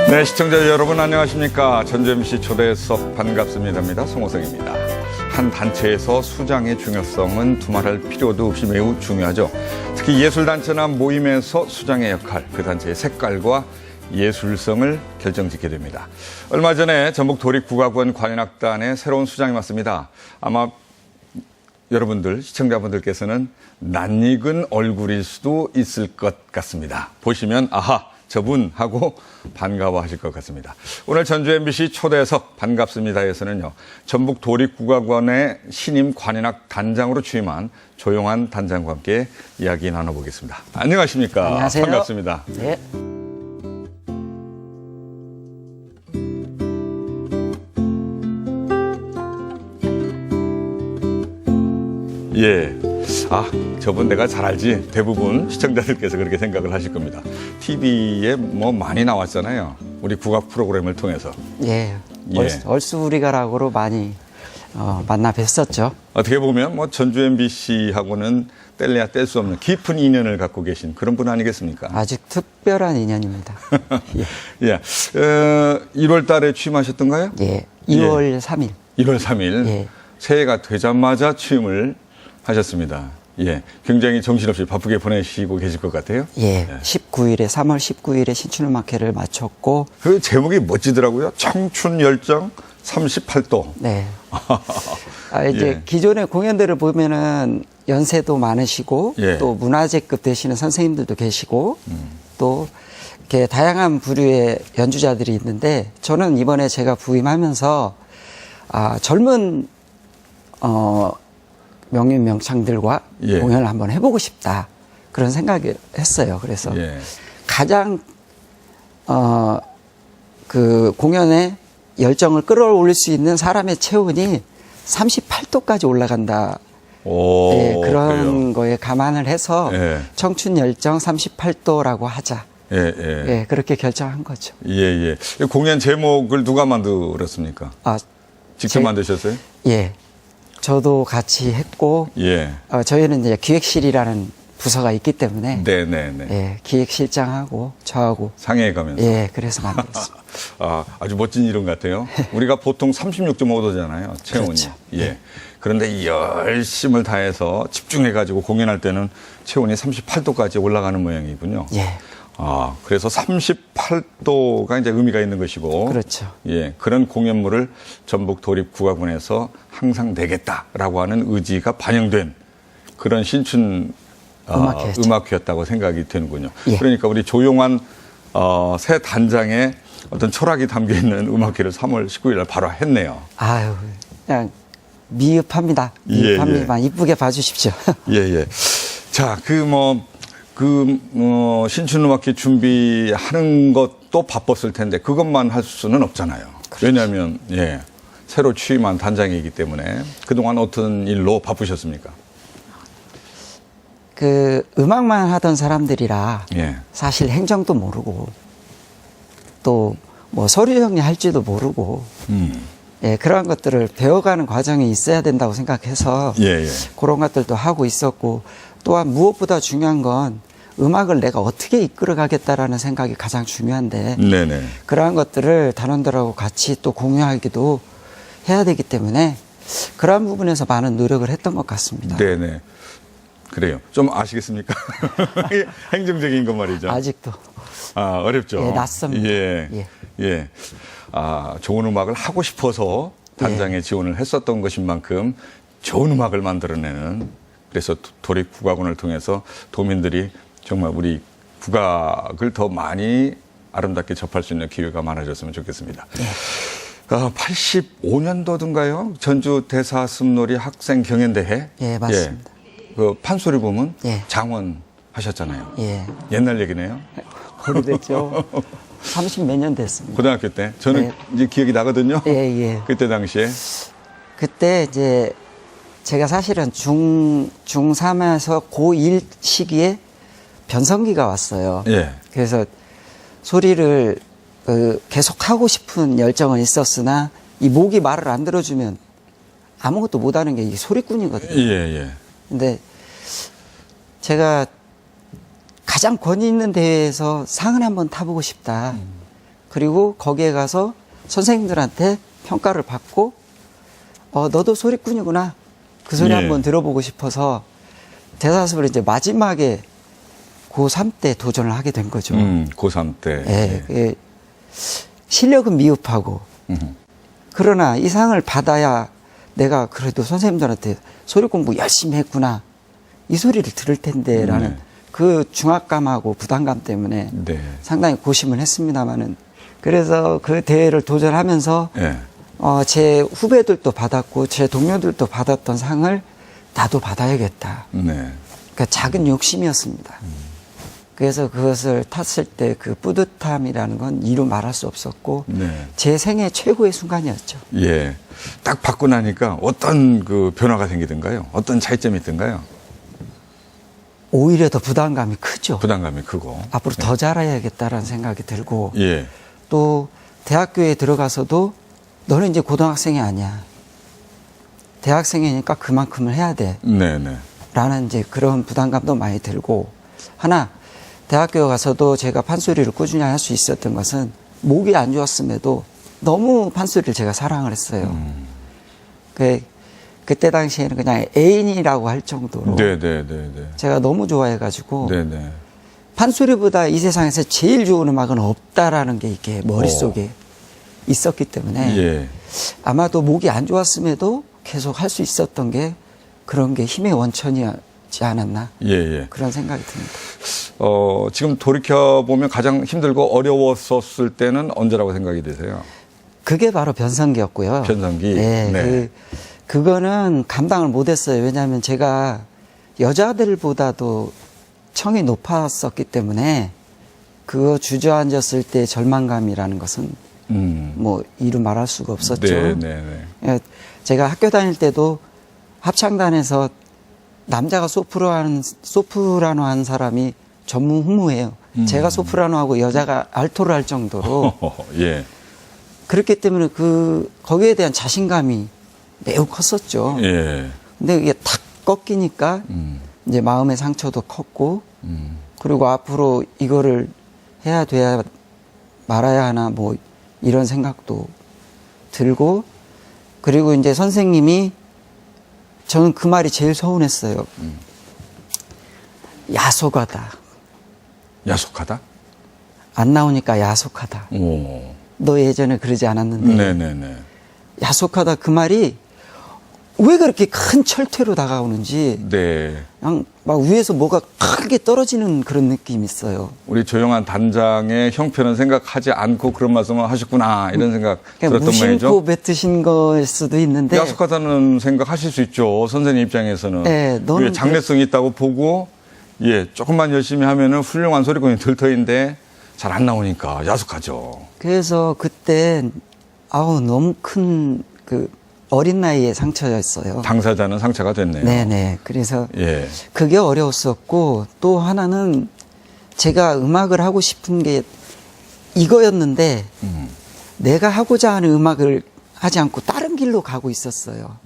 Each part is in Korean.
네, 시청자 여러분 안녕하십니까. 전주 MC 초대석 반갑습니다입니다. 송호성입니다. 한 단체에서 수장의 중요성은 두말할 필요도 없이 매우 중요하죠. 특히 예술단체나 모임에서 수장의 역할, 그 단체의 색깔과 예술성을 결정짓게 됩니다. 얼마 전에 전북 도립국악원 관현악단의 새로운 수장이 왔습니다. 아마 여러분들, 시청자분들께서는 낯익은 얼굴일 수도 있을 것 같습니다. 보시면 아하, 저분 하고 반가워하실 것 같습니다. 오늘 전주 MBC 초대석 반갑습니다에서는요, 전북 도립국악원의 신임 관현악 단장으로 취임한 조용한 단장과 함께 이야기 나눠보겠습니다. 안녕하십니까? 안녕하세요. 반갑습니다. 네. 예. 아, 저분 내가 잘 알지. 대부분 시청자들께서 그렇게 생각을 하실 겁니다. TV에 뭐 많이 나왔잖아요. 우리 국악 프로그램을 통해서. 예. 예. 얼쑤우리가락으로 많이 만나 뵀었죠. 어떻게 보면 뭐 전주 MBC하고는 뗄래야 뗄 수 없는 깊은 인연을 갖고 계신 그런 분 아니겠습니까? 아주 특별한 인연입니다. 예. 1월 달에 취임하셨던가요? 예. 2월 3일. 1월 3일. 예. 새해가 되자마자 취임을 하셨습니다. 예. 굉장히 정신없이 바쁘게 보내시고 계실 것 같아요. 예. 3월 19일에 신춘음악회를 마쳤고. 그 제목이 멋지더라고요. 청춘 열정 38도. 네. 이제 예. 기존의 공연들을 보면은 연세도 많으시고 예. 또 문화재급 되시는 선생님들도 계시고 또 이렇게 다양한 부류의 연주자들이 있는데 저는 이번에 제가 부임하면서 젊은 명인 명창들과 예. 공연을 한번 해보고 싶다 그런 생각을 했어요. 그래서 예. 가장 그 공연에 열정을 끌어올릴 수 있는 사람의 체온이 38도까지 올라간다. 오, 예, 그런 그래요. 거에 감안을 해서 예. 청춘 열정 38도라고 하자. 예, 예. 예, 그렇게 결정한 거죠. 예, 예. 이 공연 제목을 누가 만들었습니까? 직접 만드셨어요? 예. 저도 같이 했고, 예. 저희는 이제 기획실이라는 부서가 있기 때문에, 네네네. 예, 기획실장하고 저하고, 상해에 가면서. 예, 그래서 만들었습니다. 아주 멋진 이름 같아요. 우리가 보통 36.5도잖아요. 체온이. 그렇죠. 예. 그런데 이 열심을 다해서 집중해가지고 공연할 때는 체온이 38도까지 올라가는 모양이군요. 예. 그래서 38도가 이제 의미가 있는 것이고. 그렇죠. 예. 그런 공연물을 전북 도립국악원에서 항상 내겠다라고 하는 의지가 반영된 그런 신춘 음악회였다고 생각이 되는군요. 예. 그러니까 우리 조용한 새 단장의 어떤 철학이 담겨 있는 음악회를 3월 19일 날 바로 했네요. 아유, 그냥 미흡합니다. 예, 미흡합니다만 이쁘게 봐주십시오. 예, 예. 자, 신춘음악회 준비하는 것도 바빴을 텐데 그것만 할 수는 없잖아요. 그렇죠. 왜냐하면, 예, 새로 취임한 단장이기 때문에 그동안 어떤 일로 바쁘셨습니까? 음악만 하던 사람들이라 예. 사실 행정도 모르고 또 뭐 서류 정리할지도 모르고 예, 그런 것들을 배워가는 과정이 있어야 된다고 생각해서 예, 예. 그런 것들도 하고 있었고 또한 무엇보다 중요한 건 음악을 내가 어떻게 이끌어가겠다라는 생각이 가장 중요한데 네네. 그러한 것들을 단원들하고 같이 또 공유하기도 해야 되기 때문에 그러한 부분에서 많은 노력을 했던 것 같습니다. 네네. 그래요. 좀 아시겠습니까? 행정적인 것 말이죠. 아직도 어렵죠. 예, 낯섭니다. 예. 예. 예. 좋은 음악을 하고 싶어서 단장에 지원을 했었던 것인 만큼 좋은 음악을 만들어내는 그래서 도립국악원을 통해서 도민들이 정말 우리 국악을 더 많이 아름답게 접할 수 있는 기회가 많아졌으면 좋겠습니다. 예. 85년도든가요? 전주 대사슴놀이 학생 경연대회. 예, 맞습니다. 그 판소리 보면 예. 장원 하셨잖아요. 예. 옛날 얘기네요. 오래됐죠. 30 몇 년 됐습니다. 고등학교 때. 저는 네. 이제 기억이 나거든요. 예, 예. 그때 당시에. 그때 이제 제가 사실은 중3에서 고1 시기에 변성기가 왔어요. 예. 그래서 소리를 계속 하고 싶은 열정은 있었으나 이 목이 말을 안 들어주면 아무것도 못하는 게 이 소리꾼이거든요. 예, 예. 근데 제가 가장 권위 있는 대회에서 상을 한번 타보고 싶다. 그리고 거기에 가서 선생님들한테 평가를 받고 너도 소리꾼이구나. 그 소리 예. 한번 들어보고 싶어서 대사습을 이제 마지막에 고3 때 도전을 하게 된 거죠. 고3 때. 예, 그게 실력은 미흡하고 그러나 이 상을 받아야 내가 그래도 선생님들한테 소리 공부 열심히 했구나. 이 소리를 들을 텐데라는 네. 그 중압감하고 부담감 때문에 네. 상당히 고심을 했습니다마는 그래서 그 대회를 도전하면서 예. 제 후배들도 받았고 제 동료들도 받았던 상을 나도 받아야겠다. 네. 그러니까 작은 욕심이었습니다. 그래서 그것을 탔을 때 그 뿌듯함이라는 건 이루 말할 수 없었고 네. 제 생애 최고의 순간이었죠. 예. 딱 받고 나니까 어떤 그 변화가 생기던가요? 어떤 차이점이 있던가요? 오히려 더 부담감이 크죠. 부담감이 크고. 앞으로 더 잘해야겠다라는 생각이 들고 예. 또 대학교에 들어가서도 너는 이제 고등학생이 아니야. 대학생이니까 그만큼을 해야 돼. 네네. 라는 이제 그런 부담감도 많이 들고 하나 대학교 가서도 제가 판소리를 꾸준히 할 수 있었던 것은 목이 안 좋았음에도 너무 판소리를 제가 사랑을 했어요. 그때 당시에는 그냥 애인이라고 할 정도로 네네네네. 제가 너무 좋아해가지고 네네. 판소리보다 이 세상에서 제일 좋은 음악은 없다라는 게 이렇게 머릿속에 있었기 때문에 예. 아마도 목이 안 좋았음에도 계속 할 수 있었던 게 그런 게 힘의 원천이지 않았나 예, 예. 그런 생각이 듭니다. 지금 돌이켜보면 가장 힘들고 어려웠었을 때는 언제라고 생각이 되세요? 그게 바로 변성기였고요. 변성기? 네. 네. 그거는 감당을 못했어요. 왜냐하면 제가 여자들보다도 청이 높았었기 때문에 그거 주저앉았을 때 절망감이라는 것은 뭐 이루 말할 수가 없었죠. 네네네. 예, 제가 학교 다닐 때도 합창단에서 남자가 소프라노 하는 사람이 전무후무해요. 제가 소프라노하고 여자가 알토를 할 정도로 예. 그렇기 때문에 거기에 대한 자신감이 매우 컸었죠. 예. 근데 이게 탁 꺾이니까 이제 마음의 상처도 컸고 그리고 앞으로 이거를 해야 돼야 말아야 하나 뭐 이런 생각도 들고 그리고 이제 선생님이 저는 그 말이 제일 서운했어요. 야속하다. 야속하다? 안 나오니까 야속하다. 오. 너 예전에 그러지 않았는데. 네네네. 야속하다 그 말이 왜 그렇게 큰 철퇴로 다가오는지 네. 그냥 막 위에서 뭐가 크게 떨어지는 그런 느낌이 있어요. 우리 조용한 단장의 형편은 생각하지 않고 그런 말씀을 하셨구나 이런 생각 그냥 들었던 무심코 모양이죠. 뱉으신 거일 수도 있는데 야속하다는 생각 하실 수 있죠. 선생님 입장에서는. 네, 너는 위에 장래성이 있다고 보고 예, 조금만 열심히 하면은 훌륭한 소리꾼이 될 터인데 잘 안 나오니까 야속하죠. 그래서 그때 너무 큰 그 어린 나이에 상처였어요. 당사자는 상처가 됐네요. 네네. 그래서 예. 그게 어려웠었고 또 하나는 제가 음악을 하고 싶은 게 이거였는데 내가 하고자 하는 음악을 하지 않고 다른 길로 가고 있었어요.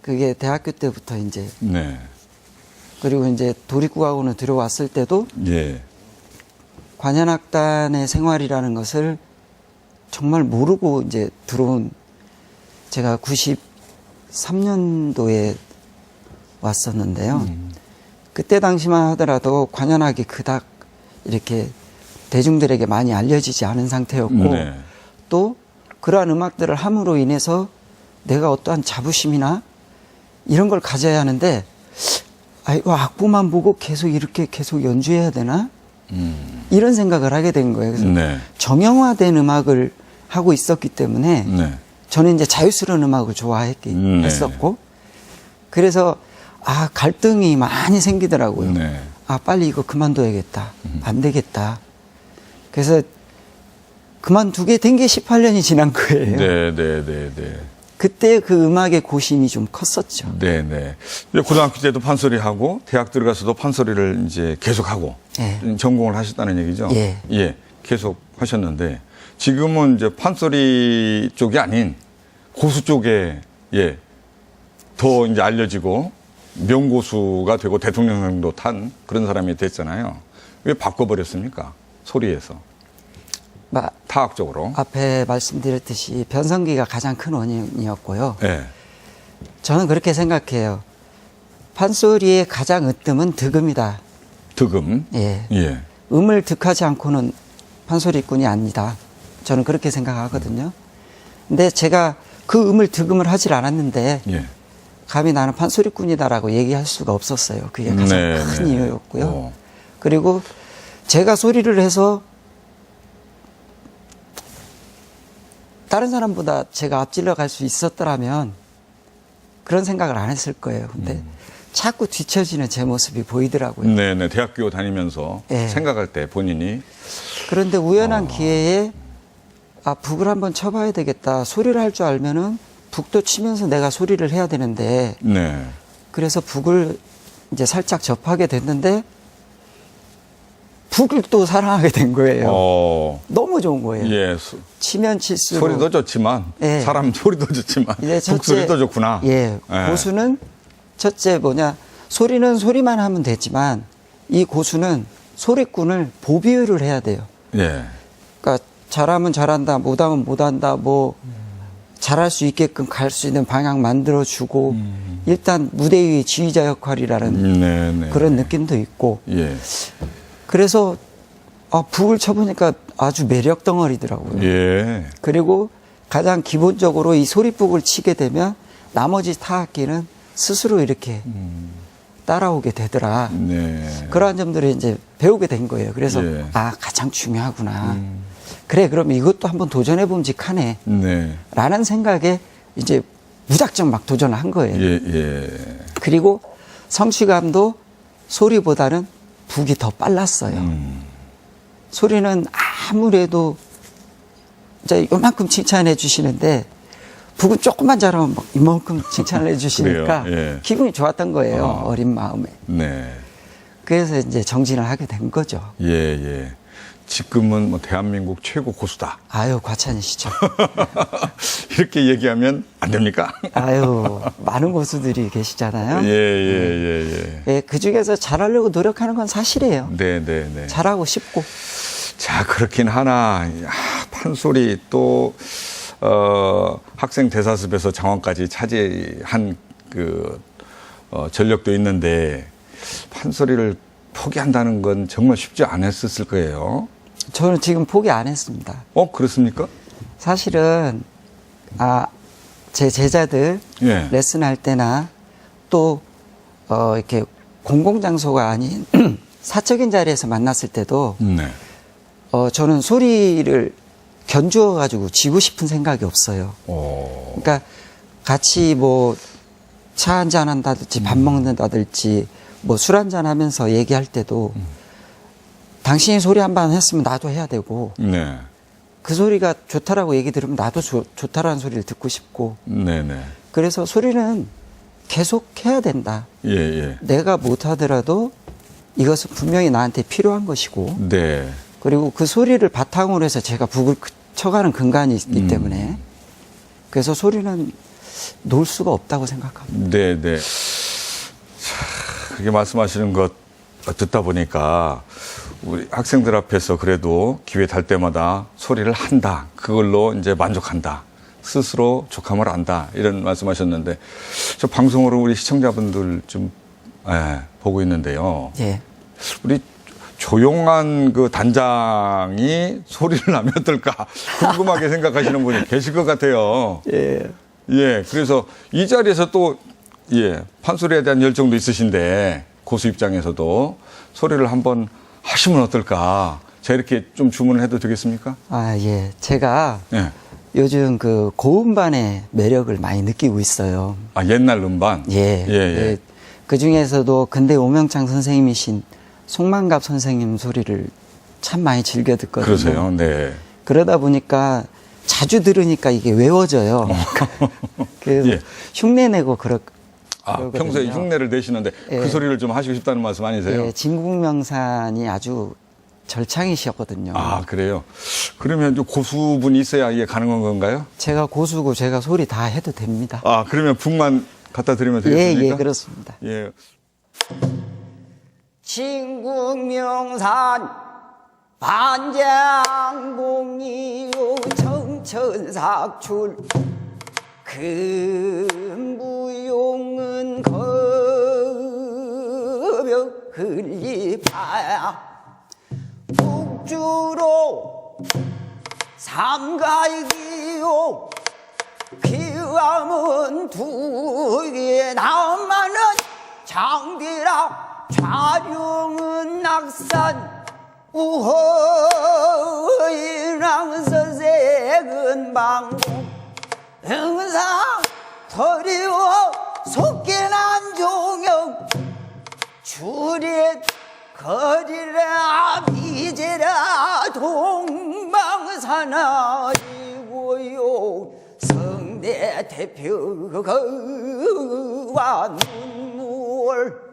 그게 대학교 때부터 이제 네. 그리고 이제 도립국악원을 들어왔을 때도 예. 관현악단의 생활이라는 것을 정말 모르고 이제 들어온 제가 93년도에 왔었는데요. 그때 당시만 하더라도 관현악이 그닥 이렇게 대중들에게 많이 알려지지 않은 상태였고 네. 또 그러한 음악들을 함으로 인해서 내가 어떠한 자부심이나 이런 걸 가져야 하는데 이거 악보만 보고 계속 연주해야 되나? 이런 생각을 하게 된 거예요. 그래서 네. 정형화된 음악을 하고 있었기 때문에 네. 저는 이제 자유스러운 음악을 했었고 그래서 갈등이 많이 생기더라고요. 네. 빨리 이거 그만둬야겠다. 안 되겠다. 그래서 그만두게 된 게 18년이 지난 거예요. 네, 네, 네, 네. 그때 그 음악의 고심이 좀 컸었죠. 네, 네. 고등학교 때도 판소리 하고 대학 들어가서도 판소리를 이제 계속하고 예. 전공을 하셨다는 얘기죠. 예. 예. 계속 하셨는데 지금은 이제 판소리 쪽이 아닌 고수 쪽에 더 이제 알려지고 명고수가 되고 대통령도 탄 그런 사람이 됐잖아요. 왜 바꿔버렸습니까? 소리에서. 타학적으로. 앞에 말씀드렸듯이 변성기가 가장 큰 원인이었고요. 예. 저는 그렇게 생각해요. 판소리의 가장 으뜸은 득음이다. 득음. 예. 예. 음을 득하지 않고는 판소리꾼이 아니다. 저는 그렇게 생각하거든요. 근데 제가 그 음을 득음을 하질 않았는데 예. 감히 나는 판소리꾼이다라고 얘기할 수가 없었어요. 그게 가장 네, 큰 네. 이유였고요. 그리고 제가 소리를 해서 다른 사람보다 제가 앞질러 갈 수 있었더라면 그런 생각을 안 했을 거예요. 근데 자꾸 뒤처지는 제 모습이 보이더라고요. 네네. 대학교 다니면서 예. 생각할 때 본인이. 그런데 우연한 기회에 북을 한번 쳐봐야 되겠다. 소리를 할 줄 알면은 북도 치면서 내가 소리를 해야 되는데 네. 그래서 북을 이제 살짝 접하게 됐는데 북을 또 사랑하게 된 거예요. 너무 좋은 거예요. 예. 치면 칠수록 소리도 좋지만 예. 사람 소리도 좋지만 이제 북소리도 좋구나. 예. 예. 고수는 첫째 뭐냐 소리는 소리만 하면 되지만 이 고수는 소리꾼을 보비율을 해야 돼요. 예. 그러니까 잘하면 잘한다, 못하면 못한다, 뭐 잘할 수 있게끔 갈 수 있는 방향 만들어주고 일단 무대 위의 지휘자 역할이라는 네네. 그런 느낌도 있고 예. 그래서 북을 쳐보니까 아주 매력 덩어리더라고요. 예. 그리고 가장 기본적으로 이 소리북을 치게 되면 나머지 타악기는 스스로 이렇게 따라오게 되더라. 네. 그러한 점들을 이제 배우게 된 거예요. 그래서 예. 가장 중요하구나. 그래, 그럼 이것도 한번 도전해 봄직하네. 네. 라는 생각에 이제 무작정 막 도전을 한 거예요. 예, 예. 그리고 성취감도 소리보다는 북이 더 빨랐어요. 소리는 아무래도 이제 요만큼 칭찬해 주시는데 북은 조금만 잘하면 막 이만큼 칭찬을 해 주시니까 그래요? 예. 기분이 좋았던 거예요. 어린 마음에. 네. 그래서 이제 정진을 하게 된 거죠. 예, 예. 지금은 뭐 대한민국 최고 고수다. 아유, 과찬이시죠. 이렇게 얘기하면 안 됩니까? 아유, 많은 고수들이 계시잖아요. 예, 예, 예, 예, 그 중에서 잘하려고 노력하는 건 사실이에요. 네, 네, 네. 잘하고 싶고. 자, 그렇긴 하나, 판소리 또, 학생 대사습에서 장원까지 차지한 전력도 있는데, 판소리를 포기한다는 건 정말 쉽지 않았을 거예요. 저는 지금 포기 안 했습니다. 그렇습니까? 사실은, 제 제자들 예. 레슨할 때나 또, 이렇게 공공장소가 아닌 사적인 자리에서 만났을 때도, 네. 저는 소리를 견주어가지고 지고 싶은 생각이 없어요. 그러니까 같이 뭐 차 한잔 한다든지 밥 먹는다든지 뭐 술 한잔 하면서 얘기할 때도 당신이 소리 한 번 했으면 나도 해야 되고 네. 그 소리가 좋다라고 얘기 들으면 나도 좋다라는 소리를 듣고 싶고 네네. 그래서 소리는 계속 해야 된다. 예, 예. 내가 못하더라도 이것은 분명히 나한테 필요한 것이고 네. 그리고 그 소리를 바탕으로 해서 제가 북을 쳐가는 근간이 있기 때문에 그래서 소리는 놓을 수가 없다고 생각합니다. 네, 네. 자, 그렇게 말씀하시는 것 듣다 보니까 우리 학생들 앞에서 그래도 기회 될 때마다 소리를 한다. 그걸로 이제 만족한다. 스스로 족함을 안다. 이런 말씀하셨는데 저 방송으로 우리 시청자분들 좀 보고 있는데요. 예. 우리 조용한 그 단장이 소리를 나면 어떨까 궁금하게 생각하시는 분이 계실 것 같아요. 예. 예, 그래서 이 자리에서 또, 판소리에 대한 열정도 있으신데, 고수 입장에서도 소리를 한번 하시면 어떨까. 제가 이렇게 좀 주문을 해도 되겠습니까? 예. 제가 예. 요즘 그 고음반의 매력을 많이 느끼고 있어요. 옛날 음반? 예. 예. 그 중에서도 근대 오명창 선생님이신 송만갑 선생님 소리를 참 많이 즐겨 듣거든요. 그러세요, 네. 그러다 보니까 자주 들으니까 이게 외워져요. 그래서 예. 흉내내고 그러거든요. 평소에 흉내를 내시는데 그 예. 소리를 좀 하시고 싶다는 말씀 아니세요? 예, 진국명산이 아주 절창이셨거든요. 그래요? 그러면 좀 고수분이 있어야 이게 가능한 건가요? 제가 고수고 제가 소리 다 해도 됩니다. 그러면 북만 갖다 드리면 예, 되겠습니까? 예, 그렇습니다. 예. 진국명산 반장공이 천삭출 금부용은 거벽 흘리파야 북주로 삼가이기요 기왕은 두개 남만은 장비라 좌룡은 낙산 우허이랑서색은 방공 영상 터리워 속개난 종영 주릿 거리라 비제라 동방사나이고요 성대 대표가 눈물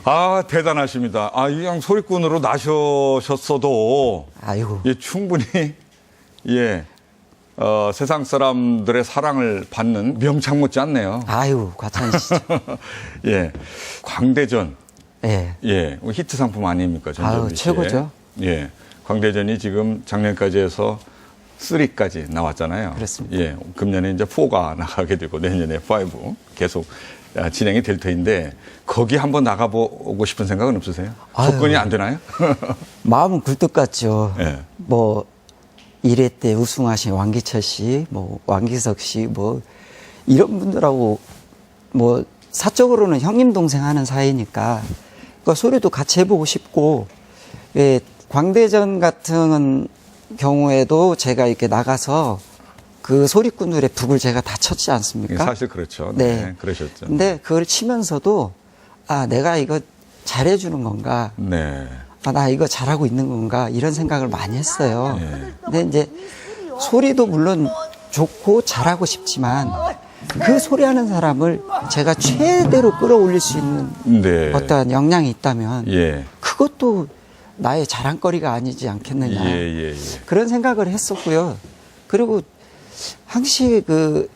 아, 대단하십니다. 아, 그냥 소리꾼으로 나셔셨어도 아이고 예, 충분히 예, 세상 사람들의 사랑을 받는 명창 못지 않네요. 아이고 과찬이시죠. 예, 광대전 예. 예, 히트 상품 아닙니까? 아유, 전정미 씨의. 최고죠. 예, 광대전이 지금 작년까지 해서 3까지 나왔잖아요. 그렇습니다. 예, 금년에 이제 4가 나가게 되고 내년에 5 계속 진행이 될 터인데 거기 한번 나가보고 싶은 생각은 없으세요? 아유. 조건이 안 되나요? 마음은 굴뚝 같죠. 예. 뭐 1회 때 우승하신 왕기철 씨, 뭐 왕기석 씨, 뭐 이런 분들하고 뭐 사적으로는 형님 동생 하는 사이니까 그 소리도 같이 해보고 싶고 예, 광대전 같은 경우에도 제가 이렇게 나가서 그 소리꾼들의 북을 제가 다 쳤지 않습니까? 사실 그렇죠. 네. 네, 그러셨죠. 근데 그걸 치면서도 아 내가 이거 잘해주는 건가? 네. 아, 나 이거 잘하고 있는 건가? 이런 생각을 많이 했어요. 예. 근데 이제 소리도 물론 좋고 잘하고 싶지만 그 소리하는 사람을 제가 최대로 끌어올릴 수 있는 네. 어떠한 역량이 있다면 예. 그것도 나의 자랑거리가 아니지 않겠느냐. 예. 그런 생각을 했었고요. 그리고 항시 그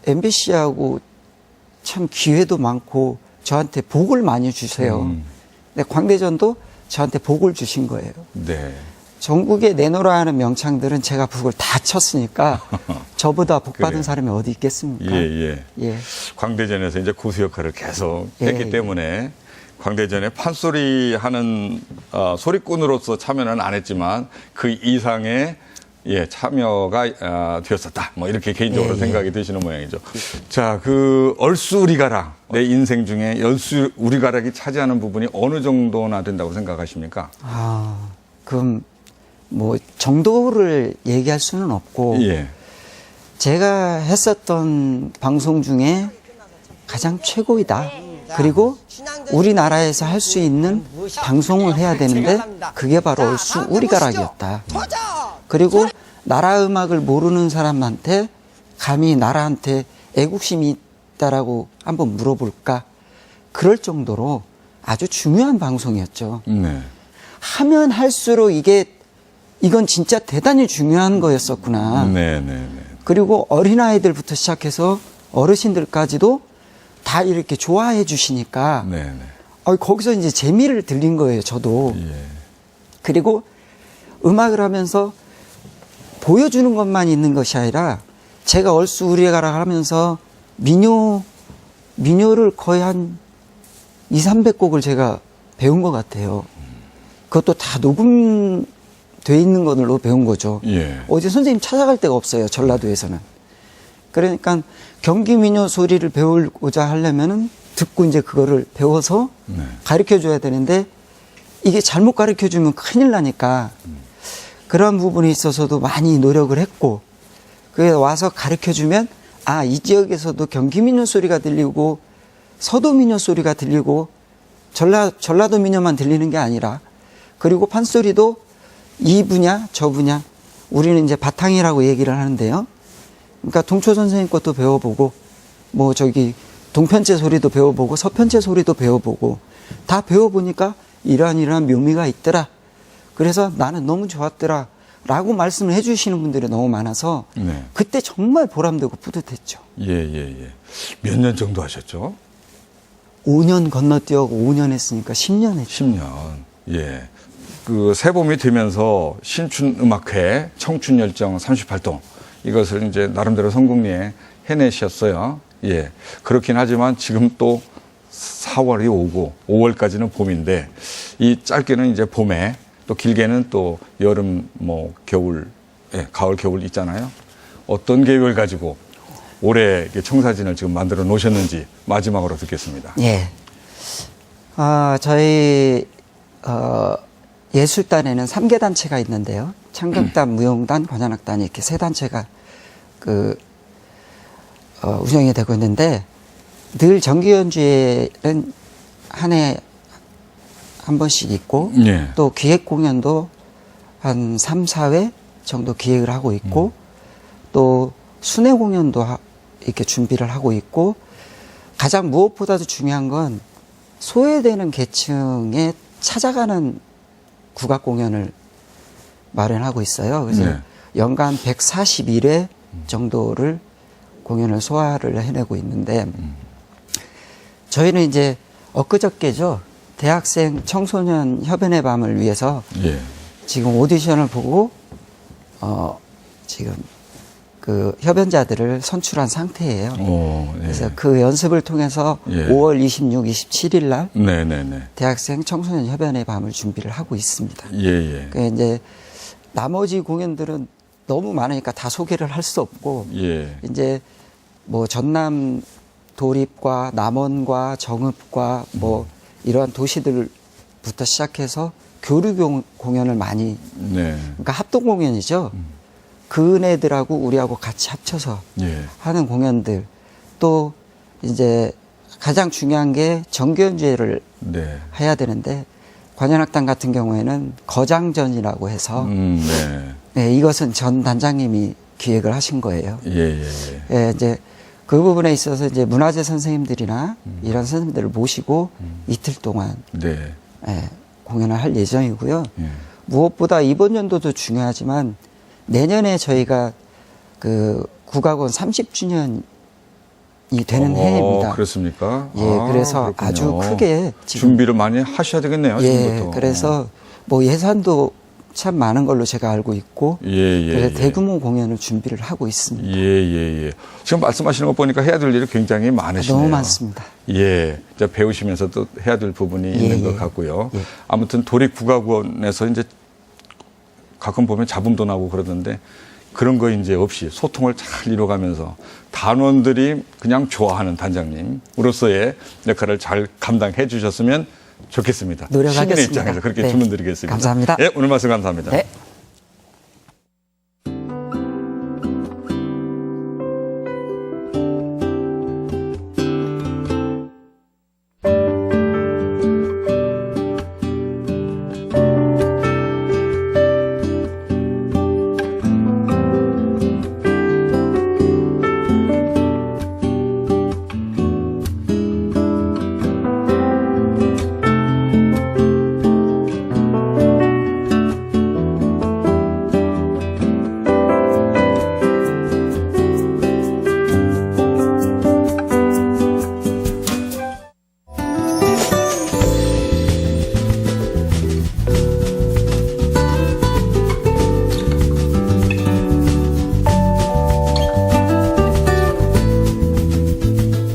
MBC하고 참 기회도 많고 저한테 복을 많이 주세요. 근데 광대전도 저한테 복을 주신 거예요. 네. 전국에 내놓으라 하는 명창들은 제가 북을 다 쳤으니까 저보다 복 받은 그래요. 사람이 어디 있겠습니까? 예. 예. 광대전에서 이제 고수 역할을 계속 예, 했기 예. 때문에 광대전에 판소리 하는 소리꾼으로서 참여는 안 했지만 그 이상의 예, 참여가 되었었다. 뭐 이렇게 개인적으로 예, 예. 생각이 드시는 모양이죠. 자, 그 얼쑤우리가락 내 인생 중에 얼쑤우리가락이 차지하는 부분이 어느 정도나 된다고 생각하십니까? 아, 그럼 뭐 정도를 얘기할 수는 없고 예. 제가 했었던 방송 중에 가장 최고이다. 그리고 우리나라에서 할 수 있는 방송을 해야 되는데 그게 바로 얼쑤우리가락이었다. 그리고 나라 음악을 모르는 사람한테 감히 나라한테 애국심이 있다라고 한번 물어볼까? 그럴 정도로 아주 중요한 방송이었죠. 네. 하면 할수록 이건 진짜 대단히 중요한 거였었구나. 네. 그리고 어린아이들부터 시작해서 어르신들까지도 다 이렇게 좋아해 주시니까 네. 거기서 이제 재미를 들린 거예요, 저도. 예. 그리고 음악을 하면서 보여주는 것만 있는 것이 아니라 제가 얼쑤우리가락 하면서 민요를 거의 한 200~300곡을 제가 배운 것 같아요. 그것도 다 녹음돼 있는 걸로 배운 거죠. 예. 어디 선생님 찾아갈 데가 없어요, 전라도에서는. 그러니까 경기 민요 소리를 배우고자 하려면은 듣고 이제 그거를 배워서 네. 가르쳐 줘야 되는데 이게 잘못 가르쳐 주면 큰일 나니까 그런 부분에 있어서도 많이 노력을 했고 그게 와서 가르쳐 주면 이 지역에서도 경기 민요 소리가 들리고 서도 민요 소리가 들리고 전라도 민요만 들리는 게 아니라 그리고 판소리도 이 분야 저 분야 우리는 이제 바탕이라고 얘기를 하는데요. 그러니까 동초 선생님 것도 배워보고 뭐 동편제 소리도 배워보고 서편제 소리도 배워보고 다 배워보니까 이러한 묘미가 있더라. 그래서 나는 너무 좋았더라 라고 말씀을 해주시는 분들이 너무 많아서 네. 그때 정말 보람되고 뿌듯했죠. 예. 몇 년 정도 하셨죠? 5년 건너뛰어고 5년 했으니까 10년 했죠. 10년. 예. 그 새봄이 되면서 신춘음악회 청춘열정 38동 이것을 이제 나름대로 성공리에 해내셨어요. 예. 그렇긴 하지만 지금 또 4월이 오고 5월까지는 봄인데 이 짧게는 이제 봄에 또 길게는 또 여름 뭐 겨울, 예, 가을 겨울 있잖아요. 어떤 계획을 가지고 올해 청사진을 지금 만들어 놓으셨는지 마지막으로 듣겠습니다. 예. 저희 예술단에는 3개 단체가 있는데요. 창극단, 무용단, 관현악단 이렇게 세 단체가 운영이 되고 있는데 늘 정기 연주회는 한 해 한 번씩 있고 예. 또 기획 공연도 한 3, 4회 정도 기획을 하고 있고 또 순회 공연도 이렇게 준비를 하고 있고 가장 무엇보다도 중요한 건 소외되는 계층에 찾아가는 국악 공연을 마련하고 있어요. 그래서 네. 연간 141회 정도를 공연을 소화를 해내고 있는데 저희는 이제 엊그저께죠. 대학생 청소년 협연의 밤을 위해서 예. 지금 오디션을 보고 지금 그 협연자들을 선출한 상태예요. 오, 예. 그래서 그 연습을 통해서 예. 5월 26, 27일 날 네네네. 대학생 청소년 협연의 밤을 준비를 하고 있습니다. 예예. 그 이제 나머지 공연들은 너무 많으니까 다 소개를 할 수 없고 예. 이제 뭐 전남 도립과 남원과 정읍과 뭐 이러한 도시들부터 시작해서 교류 공연을 많이 네. 그러니까 합동 공연이죠. 그네들하고 우리하고 같이 합쳐서 예. 하는 공연들 또 이제 가장 중요한 게 정기연주회를 네. 해야 되는데 관현악단 같은 경우에는 거장전이라고 해서 네. 네, 이것은 전 단장님이 기획을 하신 거예요. 예예예. 예, 이제 그 부분에 있어서 이제 문화재 선생님들이나 이런 선생님들을 모시고 이틀 동안 네. 예, 공연을 할 예정이고요. 예. 무엇보다 이번 연도도 중요하지만 내년에 저희가 그 국악원 30주년이 되는 해입니다. 그렇습니까? 예, 그래서 그렇군요. 아주 크게 지금 준비를 많이 하셔야 되겠네요. 예, 지금부터. 그래서 뭐 예산도 참 많은 걸로 제가 알고 있고 예예. 그래서 대규모 공연을 준비를 하고 있습니다. 예예예. 지금 말씀하시는 거 보니까 해야 될 일이 굉장히 많으시네요. 너무 많습니다. 예, 이제 배우시면서 또 해야 될 부분이 있는 것 같고요. 예. 아무튼 도립국악원에서 이제 가끔 보면 잡음도 나고 그러던데 그런 거 이제 없이 소통을 잘 이뤄가면서 단원들이 그냥 좋아하는 단장님으로서의 역할을 잘 감당해 주셨으면 좋겠습니다. 노력하겠습니다. 시민의 입장에서 그렇게 네. 주문드리겠습니다. 감사합니다. 예, 오늘 말씀 감사합니다. 네.